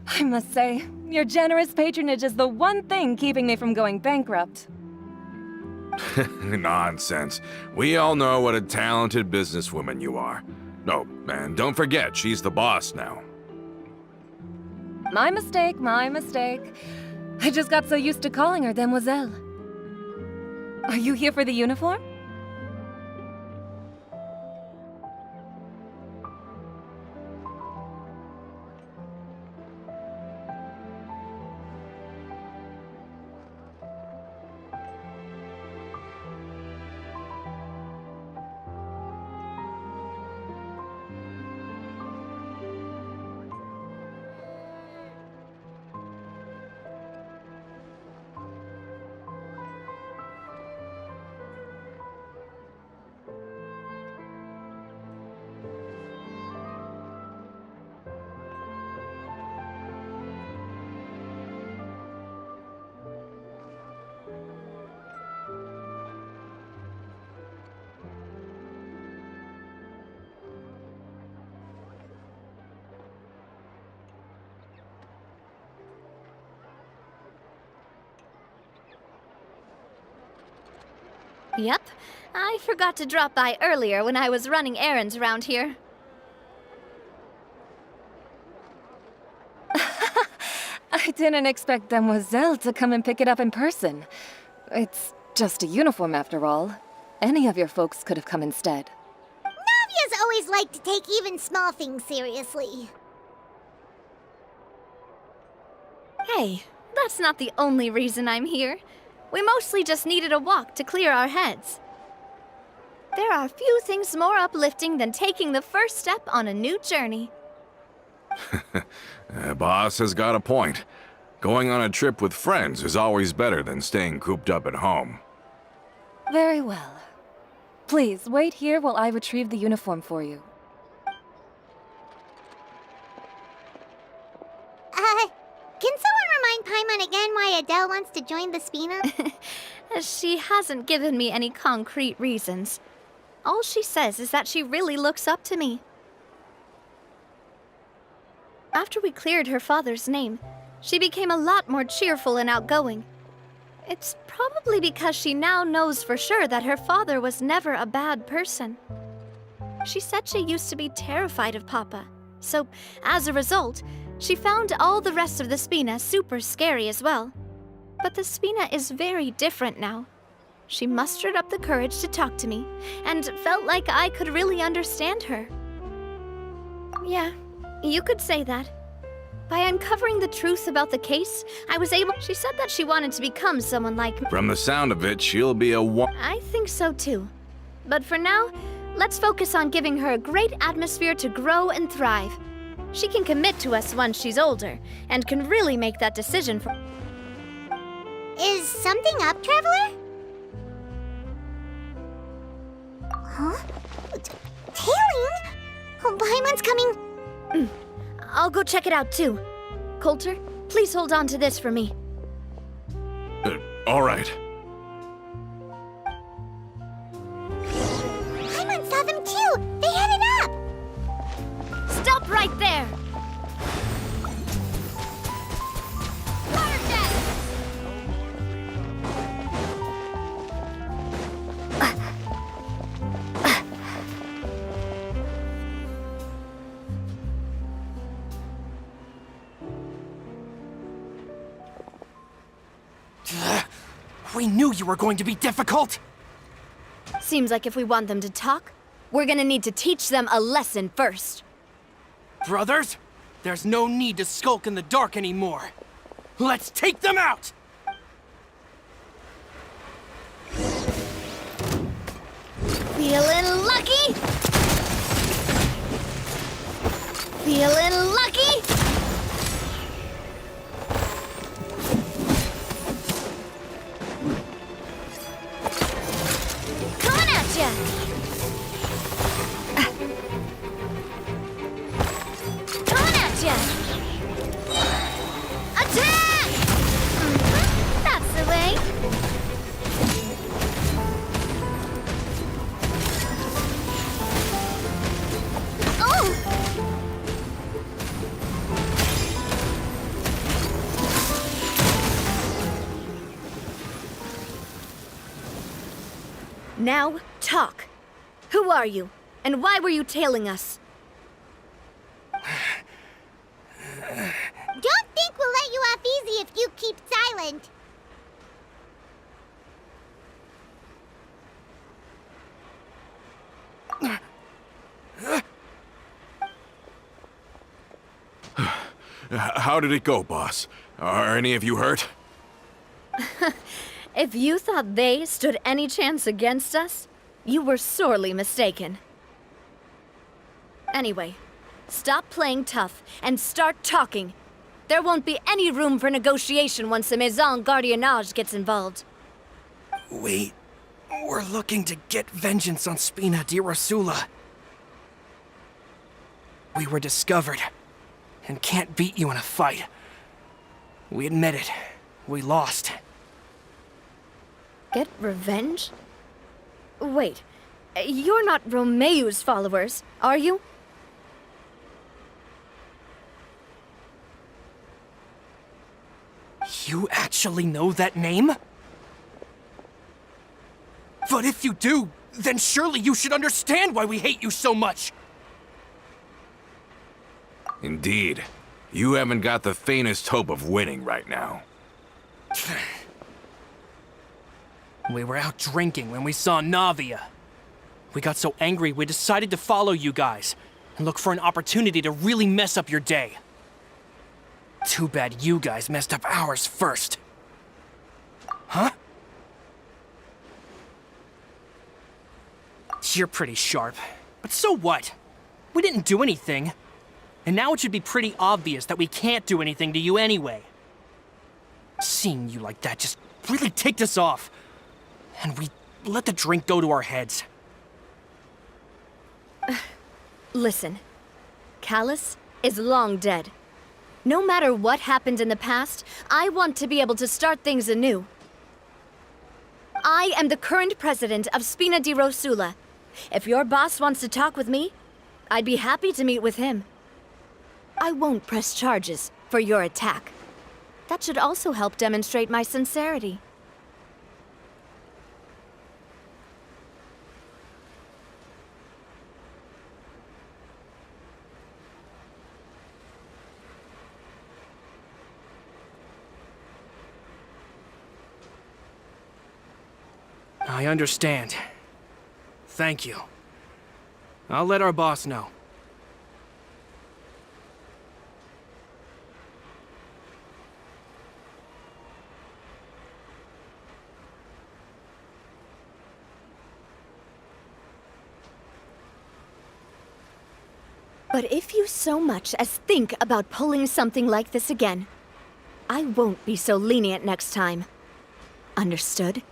I must say, your generous patronage is the one thing keeping me from going bankrupt. Nonsense. We all know what a talented businesswoman you are. Oh, and don't forget, she's the boss now. My mistake, my mistake. I just got so used to calling her demoiselle. Are you here for the uniform? Yep. I forgot to drop by earlier when I was running errands around here. I didn't expect Demoiselle to come and pick it up in person. It's just a uniform after all. Any of your folks could have come instead. Navia's always liked to take even small things seriously. Hey, that's not the only reason I'm here. We mostly just needed a walk to clear our heads. There are few things more uplifting than taking the first step on a new journey. Boss has got a point. Going on a trip with friends is always better than staying cooped up at home. Very well. Please, wait here while I retrieve the uniform for you. Can someone remind Paimon again why Adele wants to join the Spina? She hasn't given me any concrete reasons. All she says is that she really looks up to me. After we cleared her father's name, she became a lot more cheerful and outgoing. It's probably because she now knows for sure that her father was never a bad person. She said she used to be terrified of Papa, so as a result, she found all the rest of the Spina super scary as well. But the Spina is very different now. She mustered up the courage to talk to me, and felt like I could really understand her. Yeah, you could say that. By uncovering the truth about the case, I was able— She said that she wanted to become someone like me. From the sound of it, she'll be a I think so too. But for now, let's focus on giving her a great atmosphere to grow and thrive. She can commit to us once she's older, and can really make that decision for— Is something up, Traveler? Huh? Tailing? Oh, Paimon's coming. I'll go check it out too. Coulter, please hold on to this for me. all right. Paimon saw them too! They headed up! Stop right there! We knew you were going to be difficult! Seems like if we want them to talk, we're gonna need to teach them a lesson first. Brothers, there's no need to skulk in the dark anymore. Let's take them out! Feeling lucky? Feeling lucky? Coming at ya! Coming at ya! Attack! That's the way. Now, talk. Who are you? And why were you tailing us? Don't think we'll let you off easy if you keep silent. How did it go, boss? Are any of you hurt? If you thought they stood any chance against us, you were sorely mistaken. Anyway, stop playing tough and start talking. There won't be any room for negotiation once the Maison Gardiennage gets involved. We're looking to get vengeance on Spina di Rosula. We were discovered and can't beat you in a fight. We admit it. We lost. Get revenge? Wait, you're not Romeu's followers, are you? You actually know that name? But if you do, then surely you should understand why we hate you so much! Indeed. You haven't got the faintest hope of winning right now. We were out drinking when we saw Navia. We got so angry we decided to follow you guys and look for an opportunity to really mess up your day. Too bad you guys messed up ours first. Huh? You're pretty sharp, but so what? We didn't do anything. And now it should be pretty obvious that we can't do anything to you anyway. Seeing you like that just really ticked us off. And we let the drink go to our heads. Listen, Callus is long dead. No matter what happened in the past, I want to be able to start things anew. I am the current president of Spina di Rosula. If your boss wants to talk with me, I'd be happy to meet with him. I won't press charges for your attack. That should also help demonstrate my sincerity. I understand. Thank you. I'll let our boss know. But if you so much as think about pulling something like this again, I won't be so lenient next time. Understood?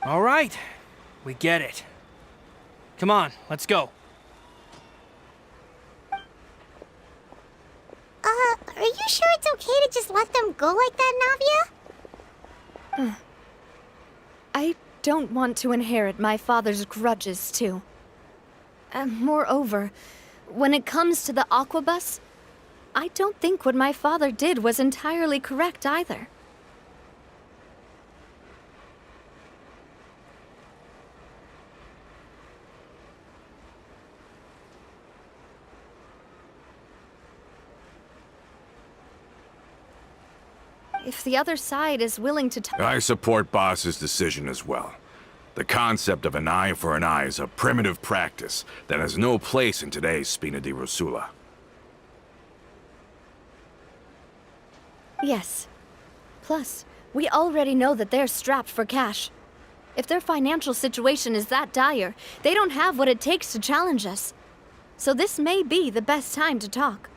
All right. We get it. Come on, let's go. Are you sure it's okay to just let them go like that, Navia? I don't want to inherit my father's grudges, too. Moreover, when it comes to the Aquabus, I don't think what my father did was entirely correct either. If the other side is willing to I support Boss's decision as well. The concept of an eye for an eye is a primitive practice that has no place in today's Spina di Rosula. Yes. Plus, we already know that they're strapped for cash. If their financial situation is that dire, they don't have what it takes to challenge us. So this may be the best time to talk.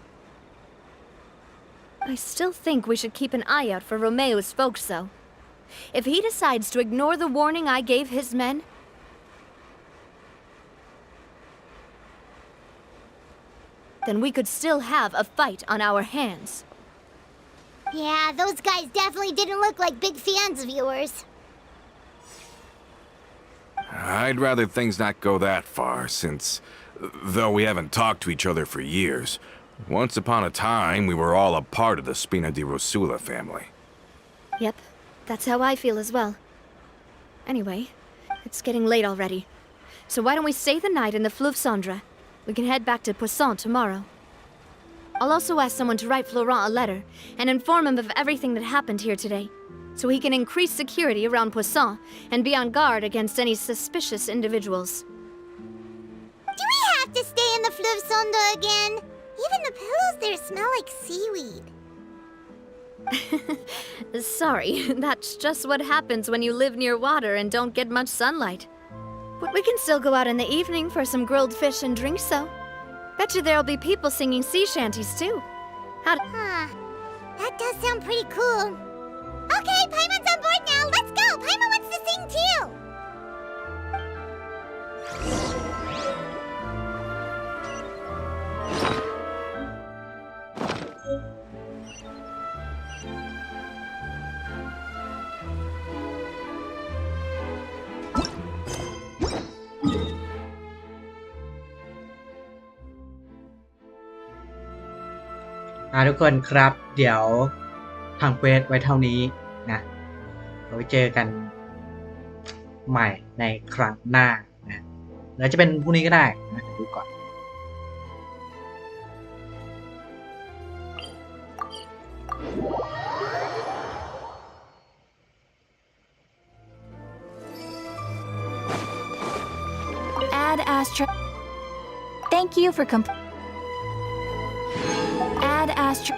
I still think we should keep an eye out for Romeu's folks, though. If he decides to ignore the warning I gave his men, then we could still have a fight on our hands. Yeah, those guys definitely didn't look like big fans of yours. I'd rather things not go that far, since, though we haven't talked to each other for years, once upon a time we were all a part of the Spina di Rosula family. Yep, that's how I feel as well. Anyway, it's getting late already. So why don't we stay the night in the Fleuve Cendre? We can head back to Poisson tomorrow. I'll also ask someone to write Florent a letter and inform him of everything that happened here today, so he can increase security around Poisson and be on guard against any suspicious individuals. Do we have to stay in the Fleuve Cendre again? Even the pillows there smell like seaweed. Sorry, that's just what happens when you live near water and don't get much sunlight. But we can still go out in the evening for some grilled fish and drinks, though. Bet you there'll be people singing sea shanties, too. Huh. That does sound pretty cool. Okay, Paimon's on board now. Let's go. Paimon wants to sing too. ทุกคนครับเดี๋ยวทางเควสไว้เท่านี้นะเราไปเจอกันใหม่ในครั้งหน้านะหรือจะเป็นพรุ่งนี้ก็ได้นะเดี๋ยวดูก่อน Ad Astra. Thank you for Ad Astra.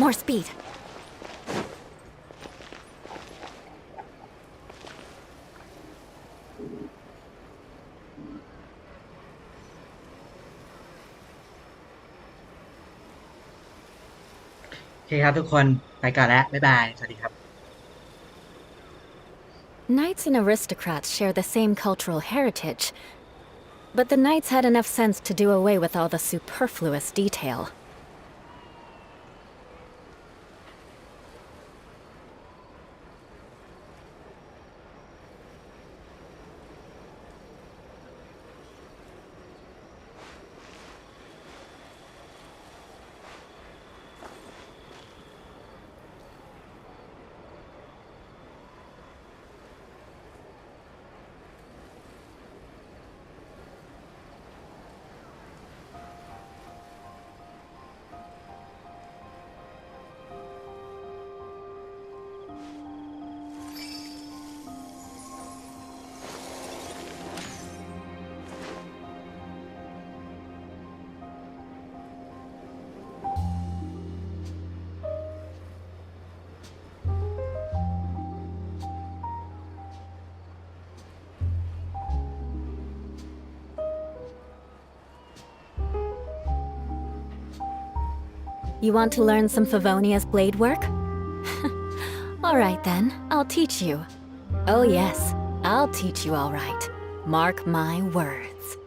More speed. Okay ครับทุกคนไปก่อนแล้วบ๊ายบายสวัสดีครับ Knights and aristocrats share the same cultural heritage, but the knights had enough sense to do away with all the superfluous detail. You want to learn some Favonia's blade work? Alright then, I'll teach you. Oh yes, I'll teach you all right. Mark my words.